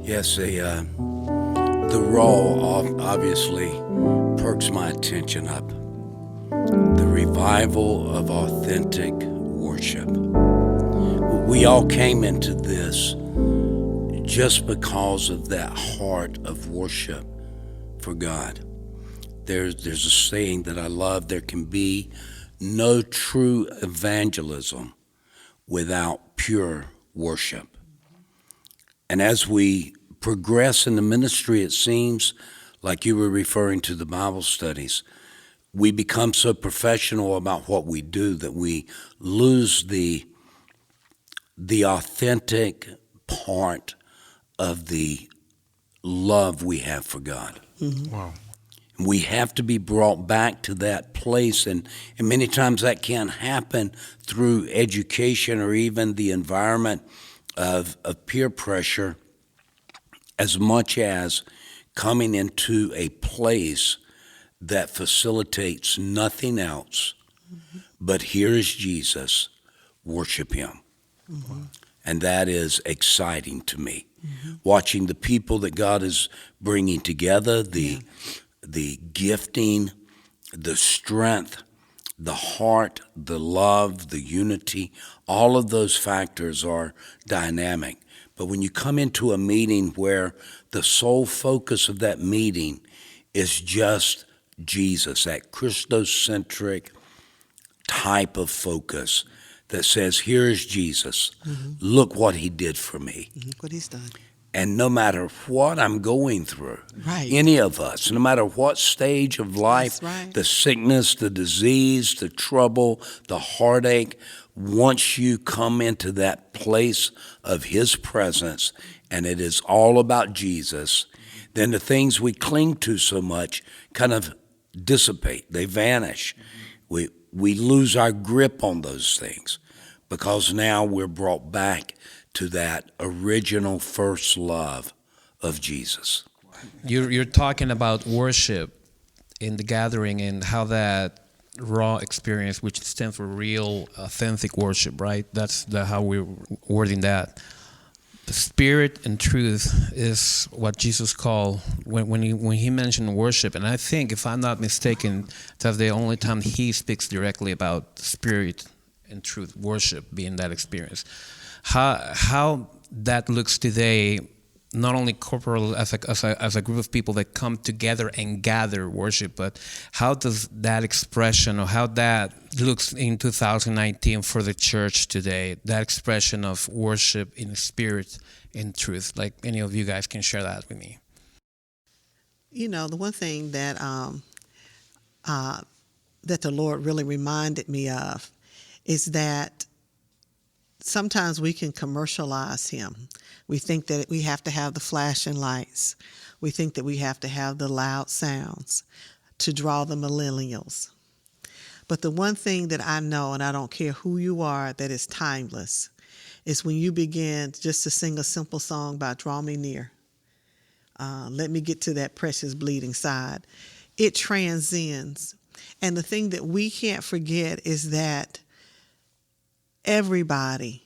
Yes, the raw obviously perks my attention up. The revival of authentic worship. We all came into this just because of that heart of worship for God. There's a saying that I love: there can be no true evangelism without pure worship. And as we progress in the ministry, it seems like you were referring to the Bible studies, we become so professional about what we do that we lose the authentic part of the love we have for God. Mm-hmm. Wow. We have to be brought back to that place, and many times that can't happen through education or even the environment of peer pressure, as much as coming into a place that facilitates nothing else but here is Jesus, worship him. Mm-hmm. And that is exciting to me. Mm-hmm. Watching the people that God is bringing together, the gifting, the strength, the heart, the love, the unity, all of those factors are dynamic. But when you come into a meeting where the sole focus of that meeting is just Jesus, that Christocentric type of focus that says, here is Jesus, look what he did for me. Look what he's done. And no matter what I'm going through, right. Any of us, no matter what stage of life, right. The sickness, the disease, the trouble, the heartache, once you come into that place of his presence and it is all about Jesus, then the things we cling to so much kind of dissipate. They vanish. We lose our grip on those things because now we're brought back to that original first love of Jesus. You're talking about worship in the gathering and how that raw experience, which stands for real, authentic worship, right? That's how we're wording that. The spirit and truth is what Jesus called when he mentioned worship. And I think, if I'm not mistaken, that's the only time he speaks directly about spirit and truth, worship being that experience. How that looks today, not only corporal as a group of people that come together and gather worship, but how does that expression, or how that looks in 2019 for the church today, that expression of worship in spirit and truth? Like, any of you guys can share that with me. You know, the one thing that that the Lord really reminded me of is that sometimes we can commercialize him. We think that we have to have the flashing lights. We think that we have to have the loud sounds to draw the millennials. But the one thing that I know, and I don't care who you are, that is timeless, is when you begin just to sing a simple song by Draw Me Near. Let me get to that precious bleeding side. It transcends. And the thing that we can't forget is that everybody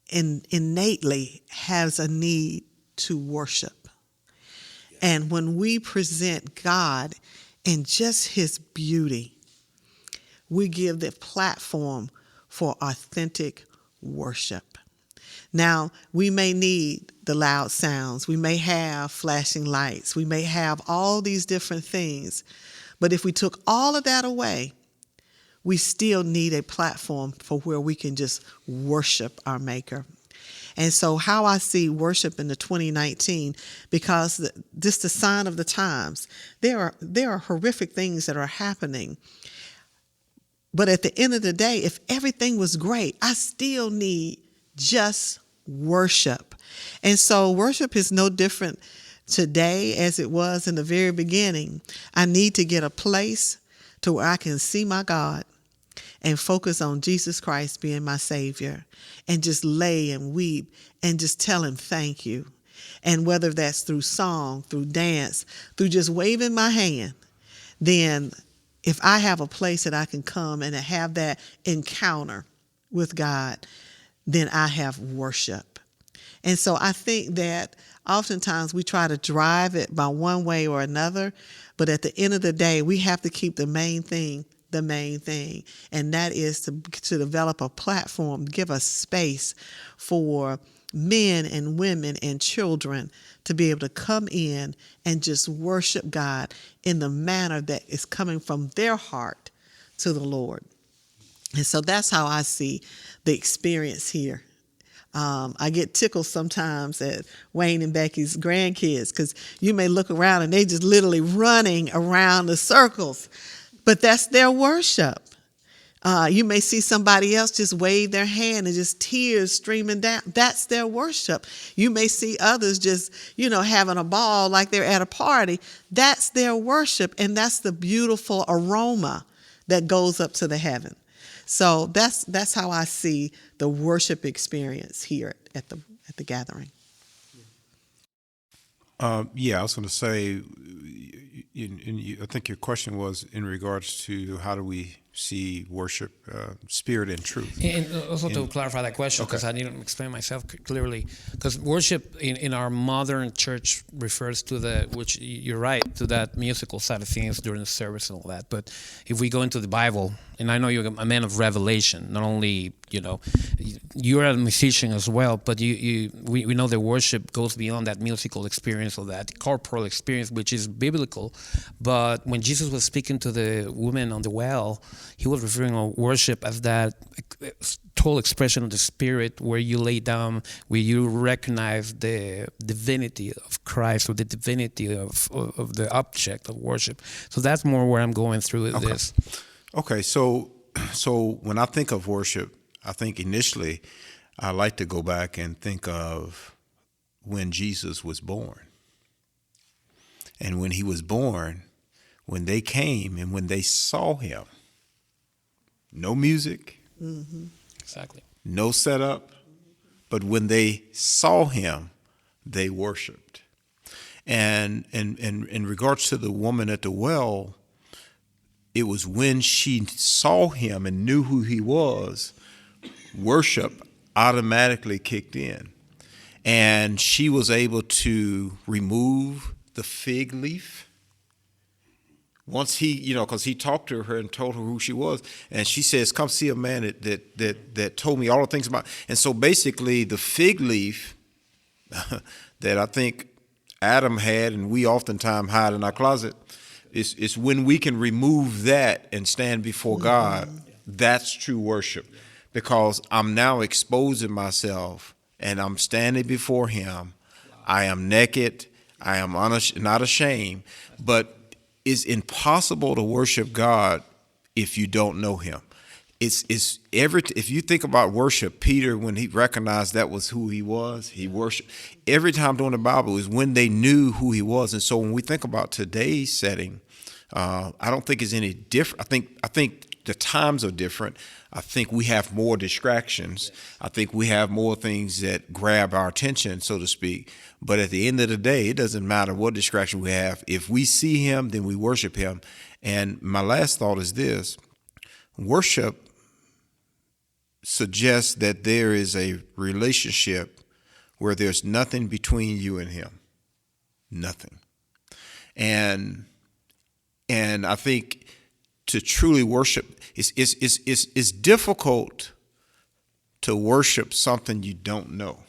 innately has a need to worship. And when we present God in just his beauty, we give the platform for authentic worship. Now, we may need the loud sounds. We may have flashing lights. We may have all these different things. But if we took all of that away, we still need a platform for where we can just worship our Maker. And so how I see worship in the 2019, because just the sign of the times, there are horrific things that are happening. But at the end of the day, if everything was great, I still need just worship. And so worship is no different today as it was in the very beginning. I need to get a place to where I can see my God and focus on Jesus Christ being my Savior, and just lay and weep and just tell him thank you. And whether that's through song, through dance, through just waving my hand, then if I have a place that I can come and have that encounter with God, then I have worship. And so I think that oftentimes we try to drive it by one way or another, but at the end of the day, we have to keep the main thing, and that is to develop a platform, give us space for men and women and children to be able to come in and just worship God in the manner that is coming from their heart to the Lord. And so that's how I see the experience here. I get tickled sometimes at Wayne and Becky's grandkids, because you may look around and they just literally running around the circles, but that's their worship. You may see somebody else just wave their hand and just tears streaming down. That's their worship. You may see others just, having a ball like they're at a party. That's their worship, and that's the beautiful aroma that goes up to the heaven. So that's how I see the worship experience here at the gathering. I was going to say, I think your question was in regards to how do we see worship, spirit and truth. And also to clarify that question, because I didn't explain myself clearly, because worship in our modern church refers to which you're right, to that musical side of things during the service and all that. But if we go into the Bible, and I know you're a man of revelation, not only, you're a musician as well, but we know that worship goes beyond that musical experience or that corporal experience, which is biblical. But when Jesus was speaking to the woman on the well, he was referring to worship as that total expression of the Spirit, where you lay down, where you recognize the divinity of Christ or the divinity of the object of worship. So that's more where I'm going through with this. Okay, so when I think of worship, I think initially I like to go back and think of when Jesus was born. And when he was born, when they came and when they saw him, no music, Exactly. no setup, but when they saw him, they worshiped. And in regards to the woman at the well, it was when she saw him and knew who he was, worship automatically kicked in. And she was able to remove the fig leaf. Once he, because he talked to her and told her who she was, and she says, "Come see a man that told me all the things about." And so basically, the fig leaf that I think Adam had, and we oftentimes hide in our closet, is when we can remove that and stand before God. That's true worship, because I'm now exposing myself and I'm standing before Him. I am naked. I am not ashamed, but it's impossible to worship God if you don't know Him. If you think about worship, Peter, when he recognized that was who he was, he worshiped. Every time during the Bible is when they knew who he was. And so when we think about today's setting, I don't think it's any different. I think the times are different. I think we have more distractions. I think we have more things that grab our attention, so to speak. But at the end of the day, it doesn't matter what distraction we have. If we see him, then we worship him. And my last thought is this: worship suggests that there is a relationship where there's nothing between you and him. Nothing. And I think to truly worship, it's difficult to worship something you don't know.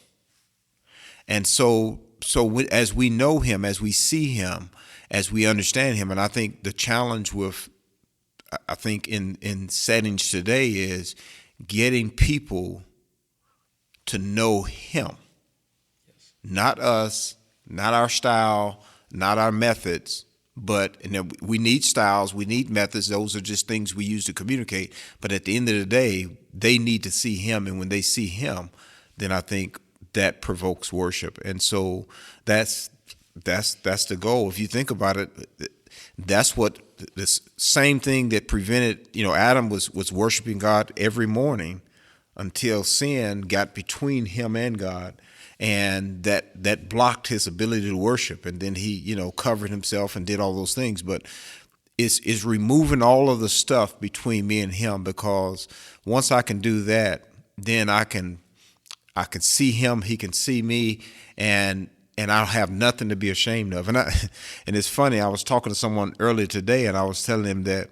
And so as we know him, as we see him, as we understand him, and I think the challenge in settings today is getting people to know him. Yes. Not us, not our style, not our methods, but we need styles, we need methods. Those are just things we use to communicate. But at the end of the day, they need to see him. And when they see him, then I think that provokes worship. And so that's the goal. If you think about it, that's what this same thing that prevented, Adam was worshiping God every morning until sin got between him and God. And that blocked his ability to worship. And then he, covered himself and did all those things. But it's removing all of the stuff between me and him, because once I can do that, then I can I can see him, he can see me, and I'll have nothing to be ashamed of. And it's funny, I was talking to someone earlier today, and I was telling him that,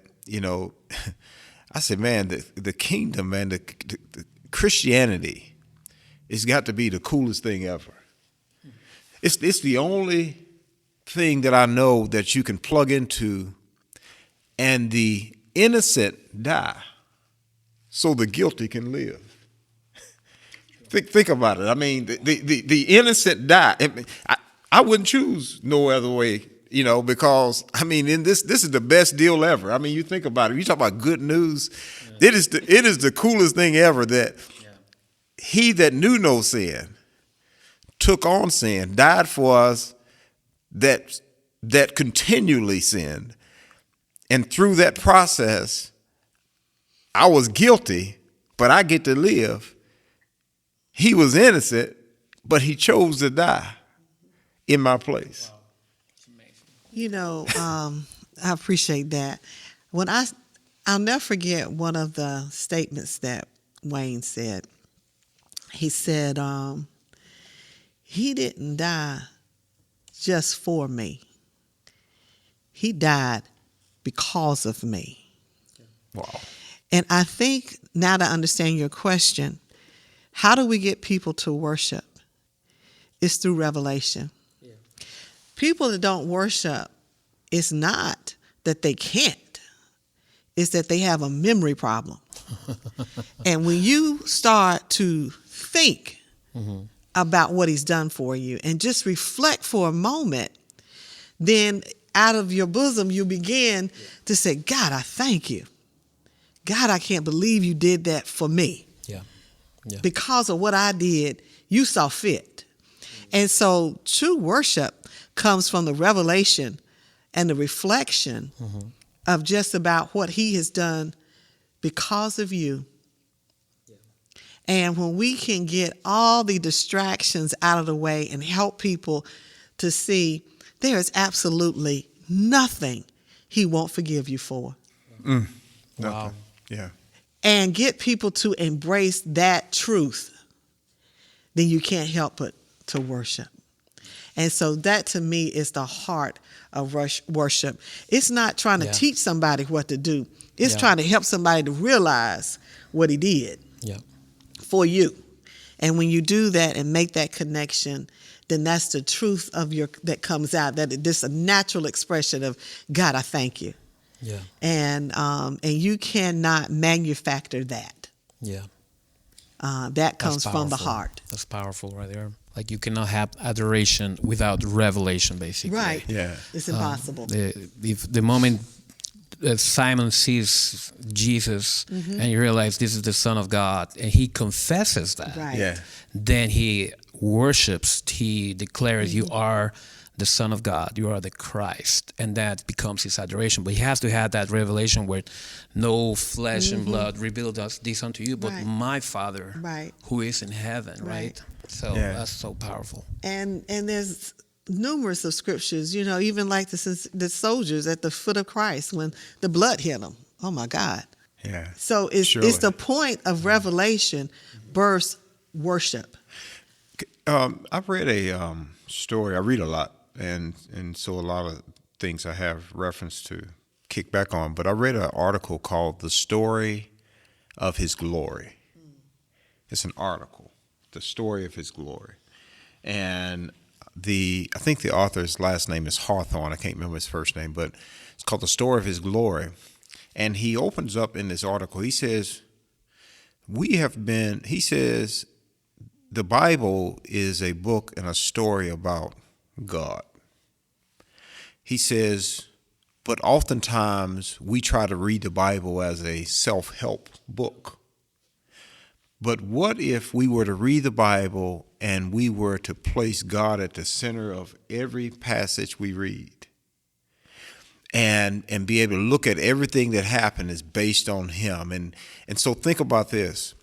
I said, man, the kingdom, man, the Christianity, it's got to be the coolest thing ever. It's the only thing that I know that you can plug into and the innocent die so the guilty can live. Think about it. I mean, the innocent die. I wouldn't choose no other way, because I mean, this is the best deal ever. I mean, you think about it. You talk about good news. Yeah. It is the coolest thing ever that he that knew no sin took on sin, died for us that continually sinned. And through that process, I was guilty, but I get to live. He was innocent, but he chose to die in my place. Wow. It's amazing. I appreciate that. I'll never forget one of the statements that Wayne said. He said, he didn't die just for me. He died because of me. Wow. And I think now to understand your question, how do we get people to worship? It's through revelation. Yeah. People that don't worship, it's not that they can't. It's that they have a memory problem. And when you start to think about what he's done for you and just reflect for a moment, then out of your bosom you begin to say, God, I thank you. God, I can't believe you did that for me. Yeah. Yeah. Because of what I did, you saw fit. And so true worship comes from the revelation and the reflection of just about what he has done because of you. Yeah. And when we can get all the distractions out of the way and help people to see there is absolutely nothing he won't forgive you for. Wow. Yeah. And get people to embrace that truth, then you can't help but to worship. And so that to me is the heart of worship. It's not trying to teach somebody what to do. It's trying to help somebody to realize what he did for you. And when you do that and make that connection, then that's the truth of that comes out. That this a natural expression of God, I thank you. Yeah. And you cannot manufacture that. Yeah. That comes from the heart. That's powerful right there. Like you cannot have adoration without revelation, basically. Right. Yeah. It's impossible. If the moment Simon sees Jesus and he realizes this is the Son of God and he confesses that, Right. then he worships, he declares you are the Son of God, you are the Christ, and that becomes his adoration. But he has to have that revelation where no flesh and blood revealed this unto you, but my Father who is in heaven, right? So that's so powerful. And there's numerous of scriptures, even like the soldiers at the foot of Christ when the blood hit them. Oh my God. Yeah. So it's the point of revelation versus worship. I've read a story. I read a lot, and so a lot of things I have reference to kick back on. But I read an article called "The Story of His Glory." It's an article, "The Story of His Glory," and I think the author's last name is Hawthorne. I can't remember his first name, but it's called "The Story of His Glory." And he opens up in this article. He says, he says, the Bible is a book and a story about God. He says, but oftentimes we try to read the Bible as a self-help book. But what if we were to read the Bible and we were to place God at the center of every passage we read and be able to look at everything that happened is based on him? And so think about this.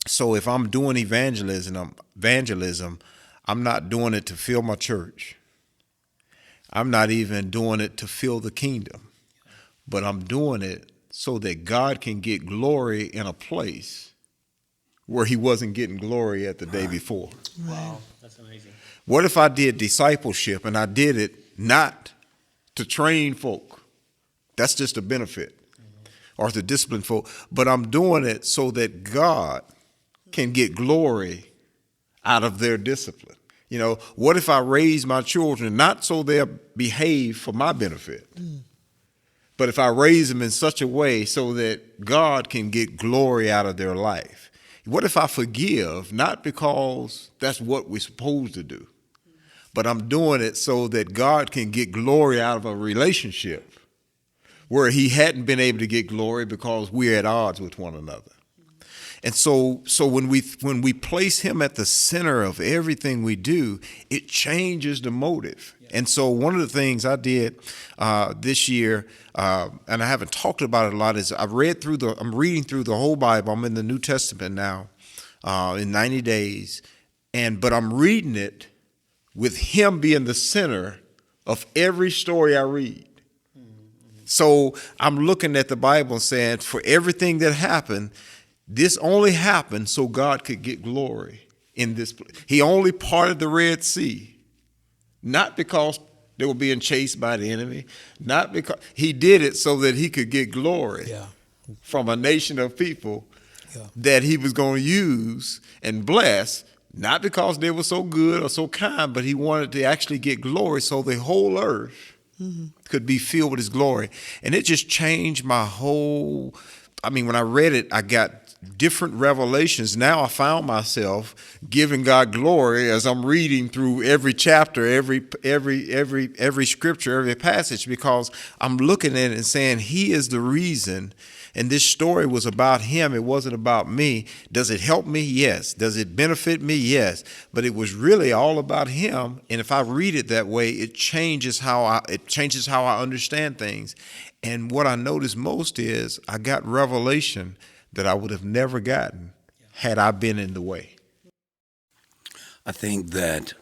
So if I'm doing evangelism, I'm not doing it to fill my church. I'm not even doing it to fill the kingdom, but I'm doing it so that God can get glory in a place where he wasn't getting glory at the day before? Wow, that's amazing. What if I did discipleship and I did it not to train folk? That's just a benefit. Or to discipline folk. But I'm doing it so that God can get glory out of their discipline. You know, what if I raise my children not so they'll behave for my benefit, but if I raise them in such a way so that God can get glory out of their life? What if I forgive, not because that's what we're supposed to do, but I'm doing it so that God can get glory out of a relationship where he hadn't been able to get glory because we're at odds with one another. And so when we place him at the center of everything we do, it changes the motive. And so one of the things I did this year, and I haven't talked about it a lot, is I'm reading through the whole Bible. I'm in the New Testament now in 90 days, but I'm reading it with him being the center of every story I read. So I'm looking at the Bible and saying, for everything that happened, this only happened so God could get glory in this place. He only parted the Red Sea, not because they were being chased by the enemy, not because he did it so that he could get glory from a nation of people that he was going to use and bless, not because they were so good or so kind, but he wanted to actually get glory so the whole earth could be filled with his glory. And it just changed my whole, when I read it, I got different revelations. Now I found myself giving God glory as I'm reading through every chapter, every scripture, every passage, because I'm looking at it and saying he is the reason. And this story was about him. It wasn't about me. Does it help me? Yes. Does it benefit me? Yes. But it was really all about him. And if I read it that way, it changes how I understand things. And what I noticed most is I got revelation that I would have never gotten had I been in the way. I think that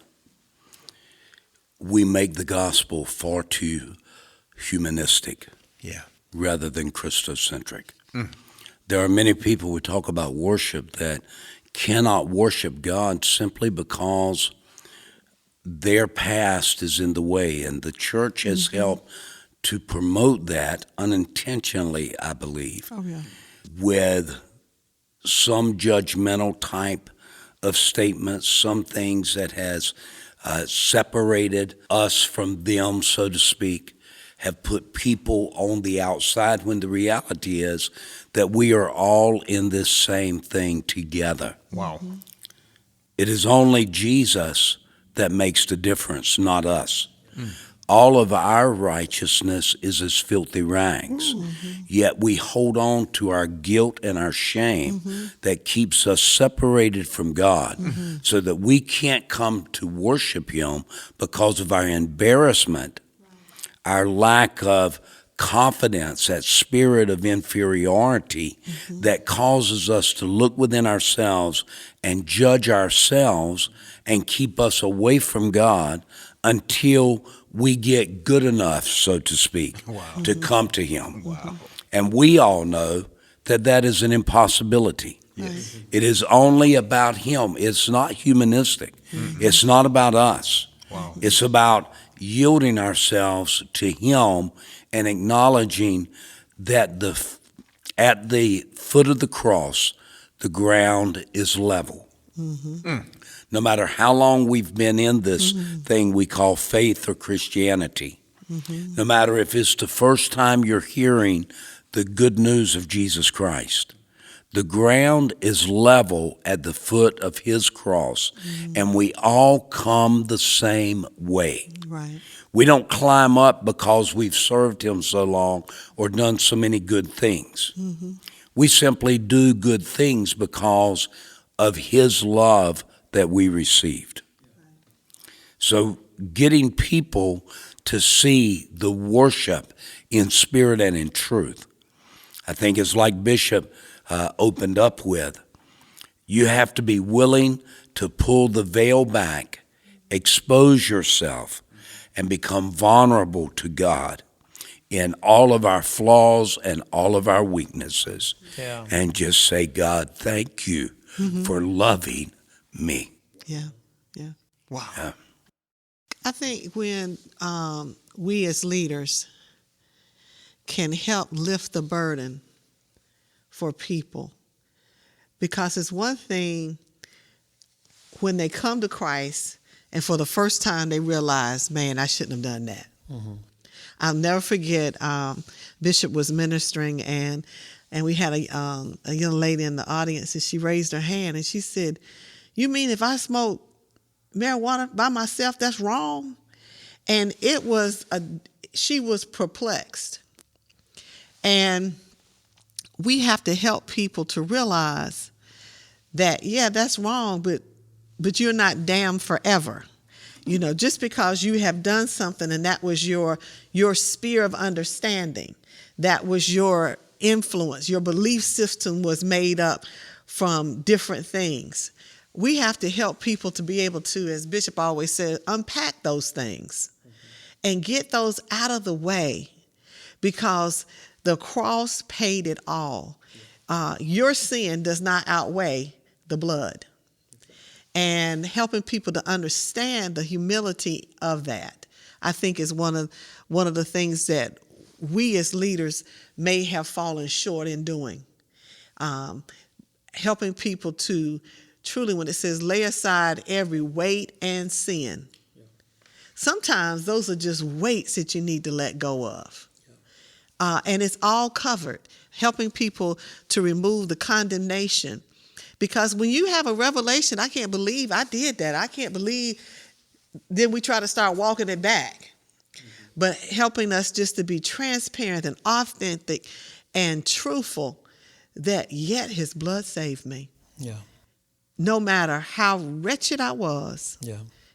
we make the gospel far too humanistic. Rather than Christocentric. There are many people who talk about worship that cannot worship God simply because their past is in the way, and the church has helped to promote that unintentionally, I believe, with some judgmental type of statements, some things that has separated us from them, so to speak, have put people on the outside when the reality is that we are all in this same thing together. Wow. It is only Jesus that makes the difference, not us. All of our righteousness is as filthy rags, yet we hold on to our guilt and our shame that keeps us separated from God so that we can't come to worship him because of our embarrassment, our lack of confidence, that spirit of inferiority that causes us to look within ourselves and judge ourselves and keep us away from God until we get good enough, so to speak, to come to him. And we all know that that is an impossibility. It is only about him. It's not humanistic. It's not about us. It's about yielding ourselves to him and acknowledging that at the foot of the cross, the ground is level. No matter how long we've been in this thing we call faith or Christianity, no matter if it's the first time you're hearing the good news of Jesus Christ, the ground is level at the foot of his cross, and we all come the same way. We don't climb up because we've served him so long or done so many good things. We simply do good things because of his love that we received. So getting people to see the worship in spirit and in truth, I think is like Bishop opened up with. You have to be willing to pull the veil back, expose yourself, and become vulnerable to God in all of our flaws and all of our weaknesses. And just say, God, thank you for loving me. Yeah. Yeah. Wow. Yeah. I think when we as leaders can help lift the burden for people, because it's one thing when they come to Christ and for the first time they realize, man, I shouldn't have done that. I'll never forget, Bishop was ministering and we had a young lady in the audience, and she raised her hand and she said, "You mean if I smoke marijuana by myself, that's wrong?" And she was perplexed. And we have to help people to realize that, yeah, that's wrong, but you're not damned forever. You know, just because you have done something and that was your sphere of understanding, that was your influence, your belief system was made up from different things. We have to help people to be able to, as Bishop always said, unpack those things and get those out of the way, because the cross paid it all. Your sin does not outweigh the blood. And helping people to understand the humility of that, I think, is one of the things that we as leaders may have fallen short in doing. Helping people to truly, when it says lay aside every weight and sin, sometimes those are just weights that you need to let go of. And it's all covered, helping people to remove the condemnation. Because when you have a revelation, I can't believe I did that. I can't believe, then we try to start walking it back. But helping us just to be transparent and authentic and truthful, that yet his blood saved me. Yeah. No matter how wretched I was,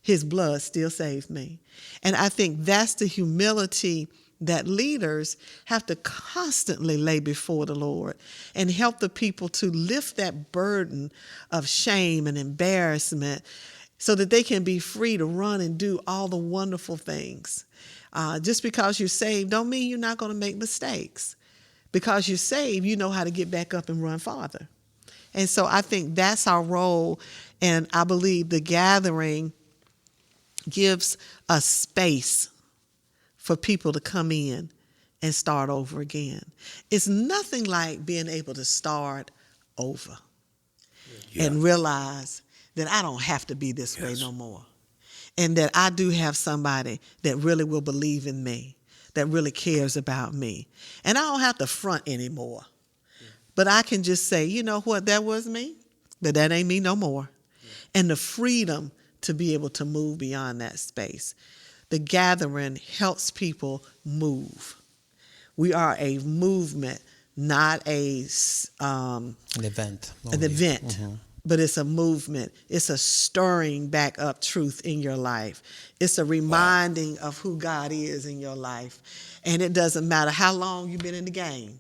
his blood still saved me. And I think that's the humility that leaders have to constantly lay before the Lord and help the people to lift that burden of shame and embarrassment so that they can be free to run and do all the wonderful things. Just because you're saved don't mean you're not going to make mistakes. Because you're saved, you know how to get back up and run farther. And so I think that's our role, and I believe the gathering gives a space for people to come in and start over again. It's nothing like being able to start over and realize that I don't have to be this way no more. And that I do have somebody that really will believe in me, that really cares about me. And I don't have to front anymore. But I can just say, you know what, that was me, but that ain't me no more. And the freedom to be able to move beyond that space. The gathering helps people move. We are a movement, not an event. An event, but it's a movement. It's a stirring back up truth in your life. It's a reminding of who God is in your life. And it doesn't matter how long you've been in the game.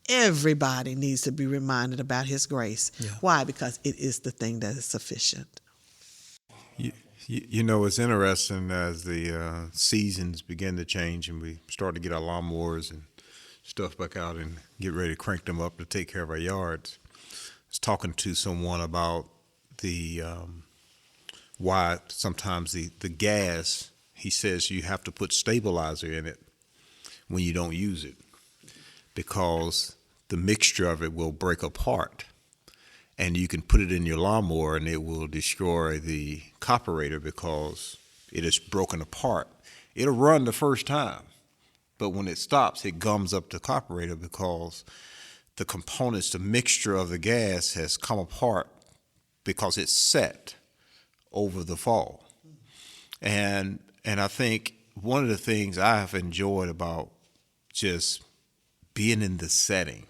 Everybody needs to be reminded about his grace. Why? Because it is the thing that is sufficient. You know, it's interesting as the seasons begin to change and we start to get our lawnmowers and stuff back out and get ready to crank them up to take care of our yards. I was talking to someone about the why sometimes the gas, he says you have to put stabilizer in it when you don't use it because the mixture of it will break apart. And you can put it in your lawnmower and it will destroy the carburetor because it is broken apart. It'll run the first time, but when it stops, it gums up the carburetor because the components, the mixture of the gas has come apart because it's set over the fall. And I think one of the things I have enjoyed about just being in the setting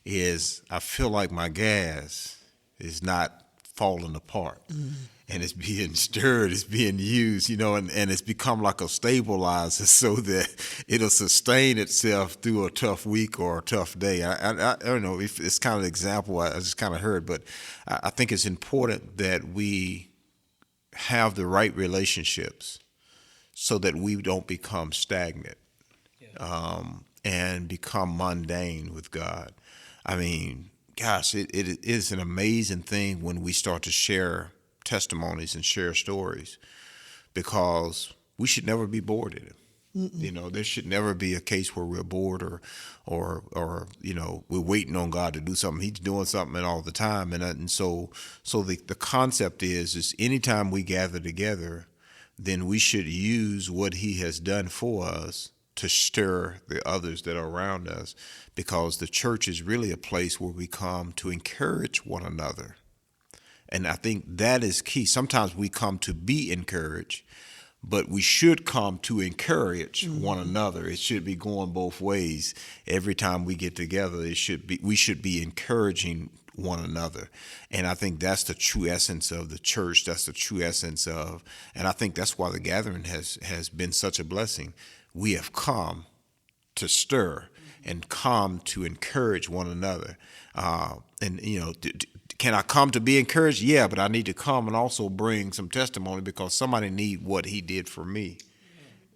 is I feel like my gas is not falling apart and it's being stirred, it's being used, you know, and it's become like a stabilizer so that it'll sustain itself through a tough week or a tough day. I don't know if it's kind of an example I just kind of heard, but I think it's important that we have the right relationships so that we don't become stagnant and become mundane with God. I mean, gosh, it is an amazing thing when we start to share testimonies and share stories, because we should never be bored in it. You know, there should never be a case where we're bored or you know, we're waiting on God to do something. He's doing something all the time, and so the concept is anytime we gather together, then we should use what He has done for us to stir the others that are around us, because the church is really a place where we come to encourage one another. And I think that is key. Sometimes we come to be encouraged, but we should come to encourage one another. It should be going both ways. Every time we get together, we should be encouraging one another. And I think that's the true essence of the church. That's the true essence of, and I think that's why the gathering has been such a blessing. We have come to stir and come to encourage one another. And, you know, can I come to be encouraged? Yeah, but I need to come and also bring some testimony, because somebody need what He did for me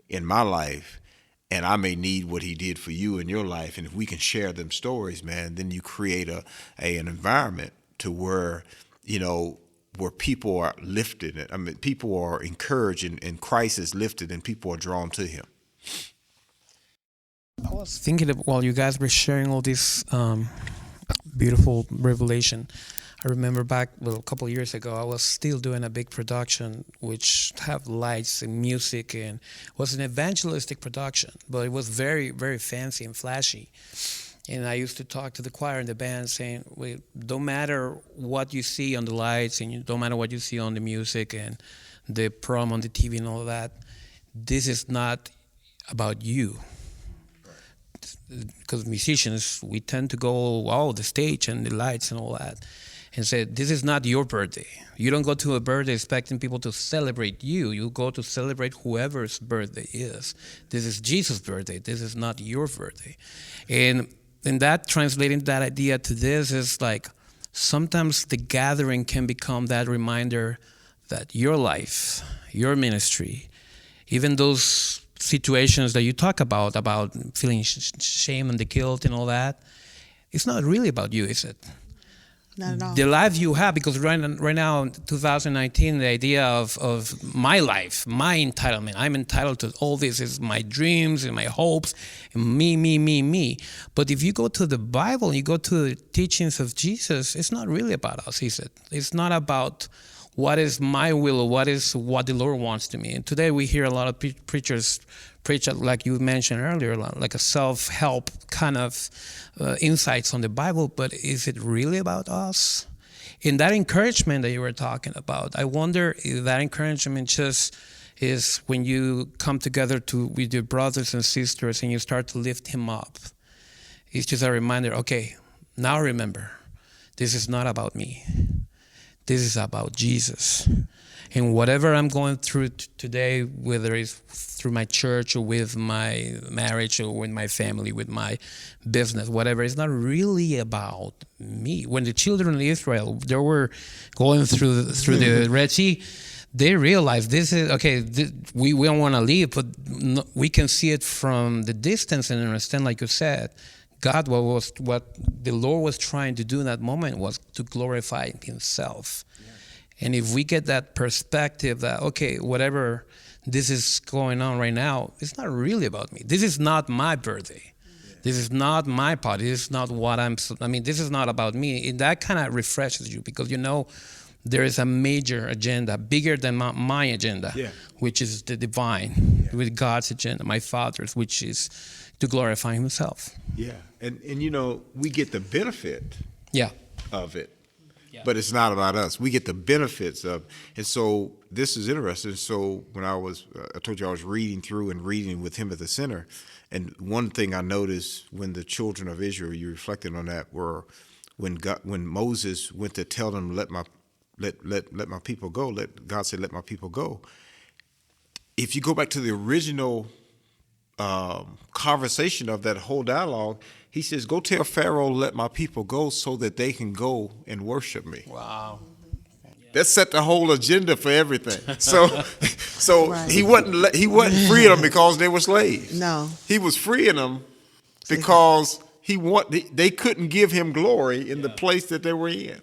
in my life, and I may need what He did for you in your life. And if we can share them stories, man, then you create an environment to where, you know, where people are lifted. I mean, people are encouraged, and Christ is lifted, and people are drawn to Him. I was thinking of, while you guys were sharing all this beautiful revelation, I remember back a couple of years ago, I was still doing a big production which have lights and music, and was an evangelistic production, but it was very, very fancy and flashy. And I used to talk to the choir and the band saying, "Wait, don't matter what you see on the lights, and don't matter what you see on the music and the prom on the TV and all that, this is not about you." Because musicians, we tend to go, the stage and the lights and all that, and said, this is not your birthday. You don't go to a birthday expecting people to celebrate you. You go to celebrate whoever's birthday is. This is Jesus' birthday. This is not your birthday. And that, translating that idea to this, is like, sometimes the gathering can become that reminder that your life, your ministry, even those situations that you talk about feeling shame and the guilt and all that, it's not really about you, is it? Not at all. The life you have, because right now in 2019, the idea of my life, my entitlement, I'm entitled to all this, is my dreams and my hopes, and me. But if you go to the Bible, you go to the teachings of Jesus, it's not really about us, is it? It's not about what is my will or what the Lord wants to me. And today we hear a lot of preachers preach, like you mentioned earlier, like a self-help kind of insights on the Bible, but is it really about us? In that encouragement that you were talking about, I wonder if that encouragement just is when you come together with your brothers and sisters and you start to lift him up. It's just a reminder, okay, now remember, this is not about me. This is about Jesus. And whatever I'm going through today, whether it's through my church or with my marriage or with my family, with my business, whatever, it's not really about me. When the children of Israel, they were going through the Red Sea, they realized this is, okay, we don't want to leave, but we can see it from the distance and understand, like you said, God, what the Lord was trying to do in that moment was to glorify Himself. Yeah. And if we get that perspective that, okay, whatever this is going on right now, it's not really about me. This is not my birthday. Yeah. This is not my party. This is not what this is not about me. And that kind of refreshes you, because you know there is a major agenda, bigger than my agenda, yeah, which is the divine, yeah, with God's agenda, my Father's, which is to glorify Himself. Yeah, and you know, we get the benefit, yeah, of it, yeah, but it's not about us. We get the benefits of, and so this is interesting. So when I told you I was reading with him at the center, and one thing I noticed when the children of Israel, you reflected on that, were when Moses went to tell them, let my people go. God said, let my people go. If you go back to the original conversation of that whole dialogue, he says, go tell Pharaoh, let my people go so that they can go and worship me. Wow. That set the whole agenda for everything. So Right. he wasn't freeing them because they were slaves. No. He was freeing them because They couldn't give him glory in the place that they were in.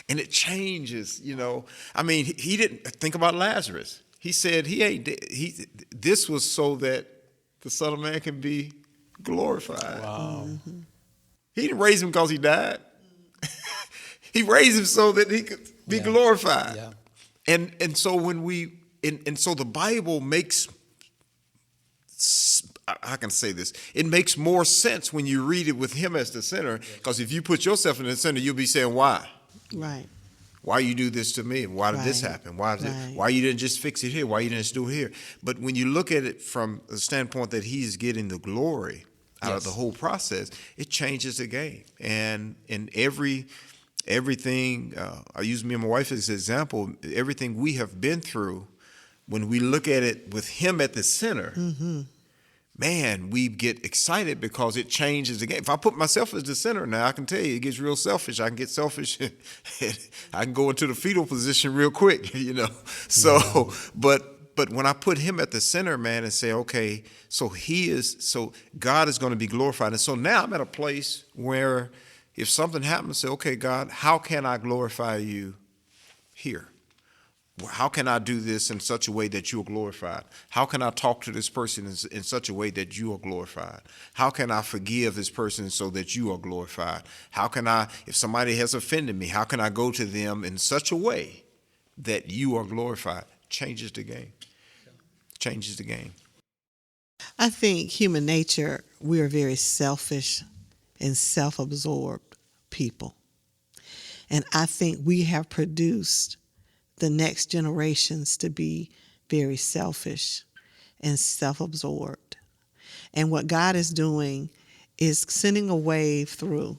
And it changes, you know. I mean, he didn't think about Lazarus. He said this was so that the Son of Man can be glorified. Wow. Mm-hmm. He didn't raise him because he died. He raised him so that he could be glorified. Yeah. And so so the Bible makes, I can say this, it makes more sense when you read it with him as the center, because if you put yourself in the center, you'll be saying, why? Right. Why you do this to me? Why did this Right. happen? Right. Why you didn't just fix it here? Why you didn't do it here? But when you look at it from the standpoint that he's getting the glory out of the whole process, it changes the game. And in everything, I use me and my wife as an example, everything we have been through, when we look at it with him at the center, man, we get excited because it changes the game. If I put myself as the center now, I can tell you it gets real selfish. I can get selfish. I can go into the fetal position real quick, you know. So, but when I put him at the center, man, and say, okay, so God is going to be glorified. And so now I'm at a place where if something happens, say, okay, God, how can I glorify you here? How can I do this in such a way that you are glorified? How can I talk to this person in such a way that you are glorified? How can I forgive this person so that you are glorified? How can I, if somebody has offended me, how can I go to them in such a way that you are glorified? Changes the game. Changes the game. I think human nature, we are very selfish and self-absorbed people. And I think we have produced the next generations to be very selfish and self-absorbed. And what God is doing is sending a wave through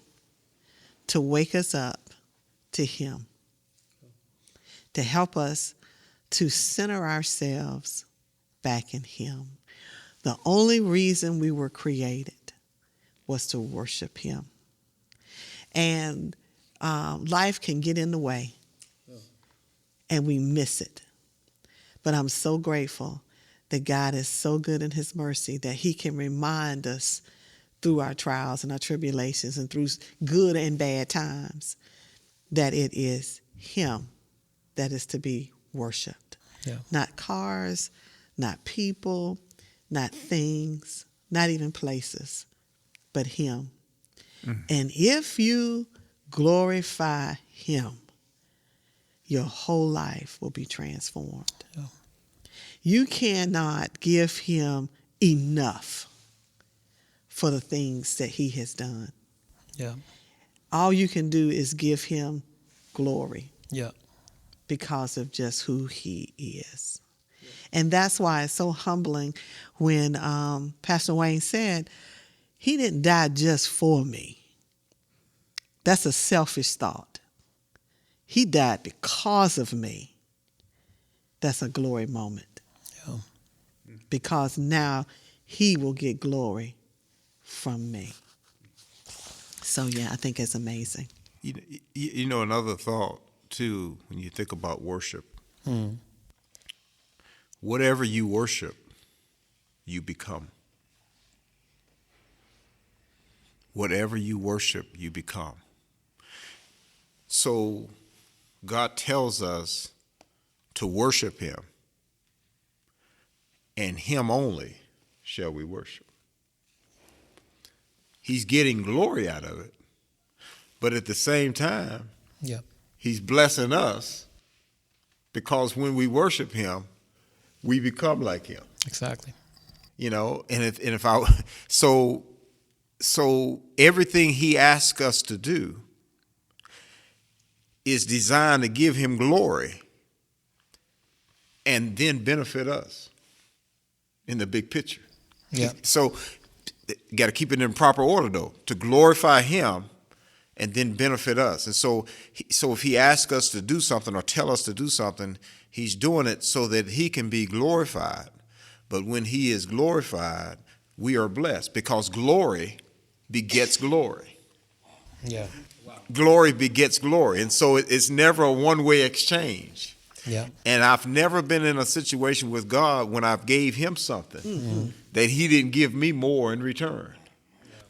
to wake us up to him, to help us to center ourselves back in him. The only reason we were created was to worship him. And life can get in the way, and we miss it. But I'm so grateful that God is so good in his mercy that he can remind us through our trials and our tribulations and through good and bad times that it is him that is to be worshiped. Yeah. Not cars, not people, not things, not even places, but him. And if you glorify him, your whole life will be transformed. Yeah. You cannot give him enough for the things that he has done. Yeah. All you can do is give him glory Yeah. because of just who he is. And that's why it's so humbling when Pastor Wayne said, he didn't die just for me. That's a selfish thought. He died because of me. That's a glory moment. Yeah. Because now he will get glory from me. So, yeah, I think it's amazing. You know, another thought, too, when you think about worship, whatever you worship, you become. Whatever you worship, you become. So God tells us to worship him, and him only shall we worship. He's getting glory out of it, but at the same time, Yeah. he's blessing us because when we worship him, we become like him. Exactly. You know, so everything he asks us to do is designed to give him glory and then benefit us in the big picture. Yeah. So got to keep it in proper order, though, to glorify him and then benefit us. And so if he asks us to do something or tell us to do something, he's doing it so that he can be glorified. But when he is glorified, we are blessed because glory begets glory. Yeah. Glory begets glory. And so it's never a one-way exchange. Yeah. And I've never been in a situation with God when I've gave him something that he didn't give me more in return.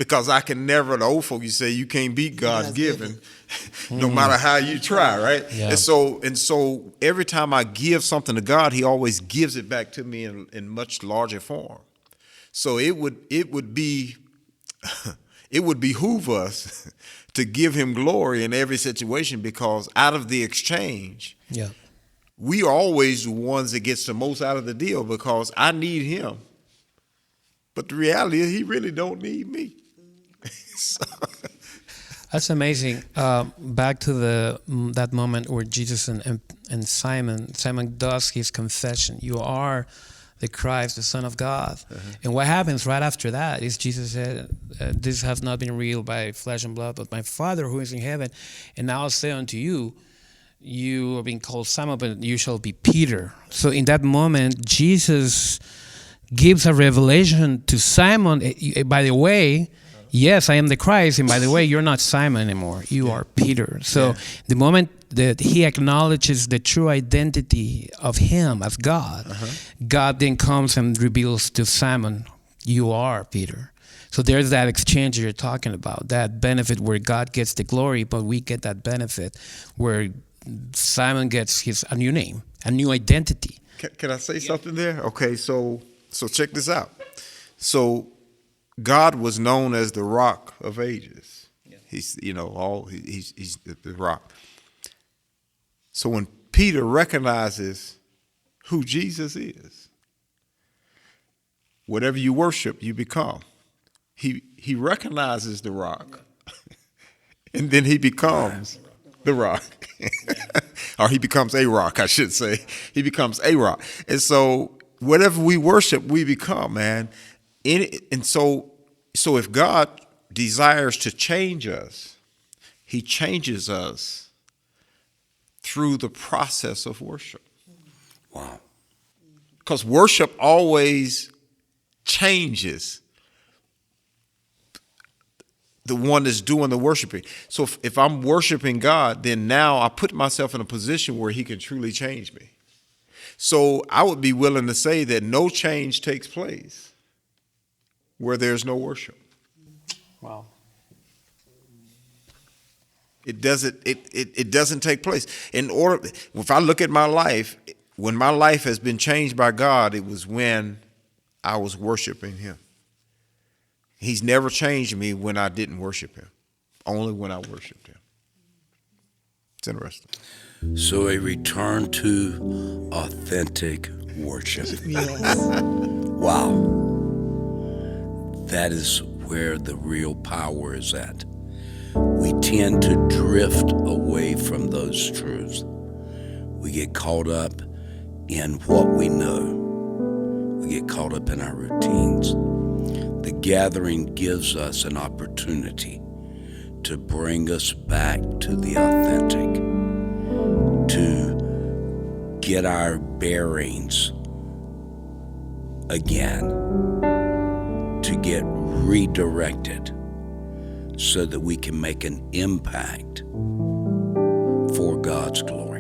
because I can never. The old folk, you say you can't beat God's God's giving, no matter how you try, right? Yeah. And so every time I give something to God, He always gives it back to me in much larger form. So it would be it would behoove us to give Him glory in every situation, because out of the exchange, Yeah. we are always the ones that gets the most out of the deal, because I need Him. But the reality is He really don't need me. So, That's amazing. Back to that moment where Jesus and Simon does his confession. You are the Christ, the Son of God. And what happens right after that is Jesus said, this has not been revealed by flesh and blood, but my Father who is in heaven. And now I say unto you, you are being called Simon, but you shall be Peter. So in that moment, Jesus gives a revelation to Simon. By the way, yes, I am the Christ, and by the way, you're not Simon anymore. You are Peter. So the moment that he acknowledges the true identity of him as God, God then comes and reveals to Simon, you are Peter. So there's that exchange you're talking about, that benefit where God gets the glory, but we get that benefit where Simon gets a new name, a new identity. can I say something there? Okay, so check this out. So God was known as the Rock of Ages. Yeah. He's the Rock. So when Peter recognizes who Jesus is, whatever you worship, you become. He recognizes the Rock, and then he becomes the Rock. Or he becomes a rock, I should say. He becomes a rock. And so whatever we worship, we become, man. And so if God desires to change us, He changes us through the process of worship. Wow. Because worship always changes the one that's doing the worshiping. So if I'm worshiping God, then now I put myself in a position where He can truly change me. So I would be willing to say that no change takes place where there's no worship. Wow. It doesn't take place. If I look at my life, when my life has been changed by God, it was when I was worshiping Him. He's never changed me when I didn't worship Him, only when I worshiped Him. It's interesting. So a return to authentic worship. Yes. Wow. That is where the real power is at. We tend to drift away from those truths. We get caught up in what we know. We get caught up in our routines. The gathering gives us an opportunity to bring us back to the authentic, to get our bearings again, to get redirected so that we can make an impact for God's glory.